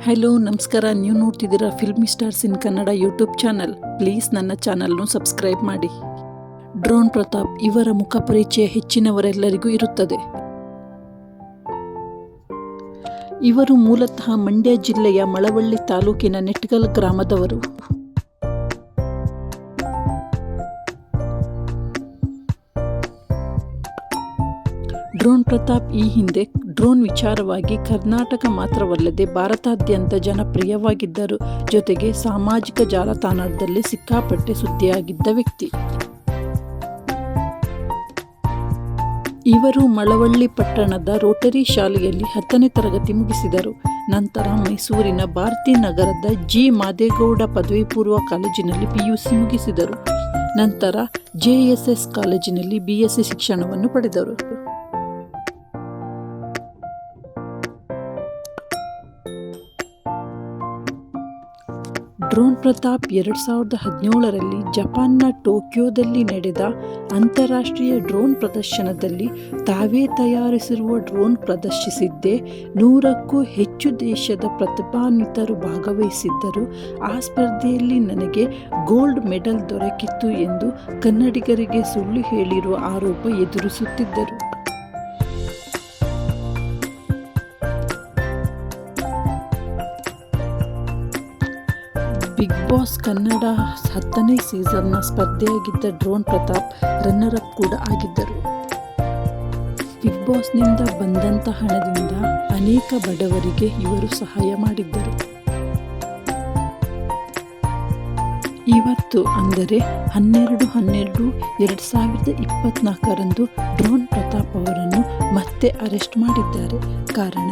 Hello ನಮಸ್ಕಾರ. ನೀವು ನೋಡ್ತಿದ್ದೀರಾ filmy stars in Kannada YouTube channel. Please ನನ್ನ ಚಾನಲ್ನು ಸಬ್ಸ್ಕ್ರೈಬ್ ಮಾಡಿ. ಡ್ರೋನ್ ಪ್ರತಾಪ್ ಇವರ ಮುಖ ಪರಿಚಯ ಹೆಚ್ಚಿನವರೆಲ್ಲರಿಗೂ ಇರುತ್ತದೆ. ಇವರು ಮೂಲತಃ ಮಂಡ್ಯ ಜಿಲ್ಲೆಯ ಮಳವಳ್ಳಿ ತಾಲೂಕಿನ ನೆಟ್ಗಲ್ ಗ್ರಾಮದವರು. ಡ್ರೋನ್ ಪ್ರತಾಪ್ ಈ ಹಿಂದೆ ಡ್ರೋನ್ ವಿಚಾರವಾಗಿ ಕರ್ನಾಟಕ ಮಾತ್ರವಲ್ಲದೆ ಭಾರತಾದ್ಯಂತ ಜನಪ್ರಿಯವಾಗಿದ್ದರು. ಜೊತೆಗೆ ಸಾಮಾಜಿಕ ಜಾಲತಾಣದಲ್ಲಿ ಸಿಕ್ಕಾಪಟ್ಟೆ ಸುದ್ದಿಯಾಗಿದ್ದ ವ್ಯಕ್ತಿ. ಇವರು ಮಳವಳ್ಳಿ ಪಟ್ಟಣದ ರೋಟರಿ ಶಾಲೆಯಲ್ಲಿ 10ನೇ ತರಗತಿ ಮುಗಿಸಿದರು. ನಂತರ ಮೈಸೂರಿನ ಭಾರತಿ ನಗರದ ಜಿ ಮಾದೇಗೌಡ ಪದವಿ ಪೂರ್ವ ಕಾಲೇಜಿನಲ್ಲಿ PUC ಮುಗಿಸಿದರು. ನಂತರ JSS ಕಾಲೇಜಿನಲ್ಲಿ BSc ಶಿಕ್ಷಣವನ್ನು ಪಡೆದರು. ಡ್ರೋನ್ ಪ್ರತಾಪ್ 2017ರಲ್ಲಿ ಜಪಾನ್ನ ಟೋಕಿಯೋದಲ್ಲಿ ನಡೆದ ಅಂತಾರಾಷ್ಟ್ರೀಯ ಡ್ರೋನ್ ಪ್ರದರ್ಶನದಲ್ಲಿ ತಾವೇ ತಯಾರಿಸಿರುವ ಡ್ರೋನ್ ಪ್ರದರ್ಶಿಸಿದ್ದೇ. 100ಕ್ಕೂ ಹೆಚ್ಚು ದೇಶದ ಪ್ರತಿಭಾನ್ವಿತರು ಭಾಗವಹಿಸಿದ್ದರು. ಆ ಸ್ಪರ್ಧೆಯಲ್ಲಿ ನನಗೆ ಗೋಲ್ಡ್ ಮೆಡಲ್ ದೊರಕಿತ್ತು ಎಂದು ಕನ್ನಡಿಗರಿಗೆ ಸುಳ್ಳು ಹೇಳಿರುವ ಆರೋಪ ಎದುರಿಸುತ್ತಿದ್ದರು. ಬಿಗ್ ಬಾಸ್ ಕನ್ನಡ 10ನೇ ಸೀಸನ್ನ ಸ್ಪರ್ಧೆಯಾಗಿದ್ದ ಡ್ರೋನ್ ಪ್ರತಾಪ್ ರನ್ನರ್ ಅಪ್ ಕೂಡ ಆಗಿದ್ದರು. ಬಿಗ್ ಬಾಸ್ನಿಂದ ಬಂದಂಥ ಹಣದಿಂದ ಅನೇಕ ಬಡವರಿಗೆ ಇವರು ಸಹಾಯ ಮಾಡಿದ್ದರು. ಇವತ್ತು ಅಂದರೆ 12/12/2024ರಂದು ಡ್ರೋನ್ ಪ್ರತಾಪ್ ಅವರನ್ನು ಮತ್ತೆ ಅರೆಸ್ಟ್ ಮಾಡಿದ್ದಾರೆ. ಕಾರಣ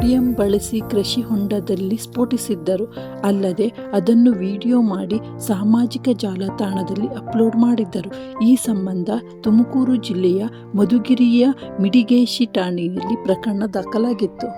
ಸೋಡಿಯಂ ಬಳಸಿ ಕೃಷಿ ಹೊಂಡದಲ್ಲಿ ಸ್ಫೋಟಿಸಿದ್ದರು. ಅಲ್ಲದೆ ಅದನ್ನು ವಿಡಿಯೋ ಮಾಡಿ ಸಾಮಾಜಿಕ ಜಾಲತಾಣದಲ್ಲಿ ಅಪ್ಲೋಡ್ ಮಾಡಿದ್ದರು. ಈ ಸಂಬಂಧ ತುಮಕೂರು ಜಿಲ್ಲೆಯ ಮಧುಗಿರಿಯ ಮಿಡಿಗೇಶಿ ಠಾಣೆಯಲ್ಲಿ ಪ್ರಕರಣ ದಾಖಲಾಗಿತ್ತು.